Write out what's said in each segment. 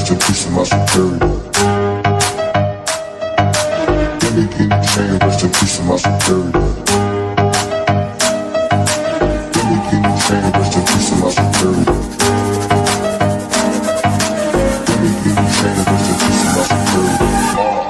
rest in peace to my superior. Give me guinea chain, rest in peace to my superior. Give me guinea chain, rest in peace to my superior. Give me guinea chain, rest in peace to my superior.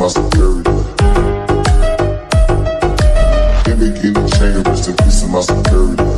Superior. Give me guinea chain, rest in peace to my superior.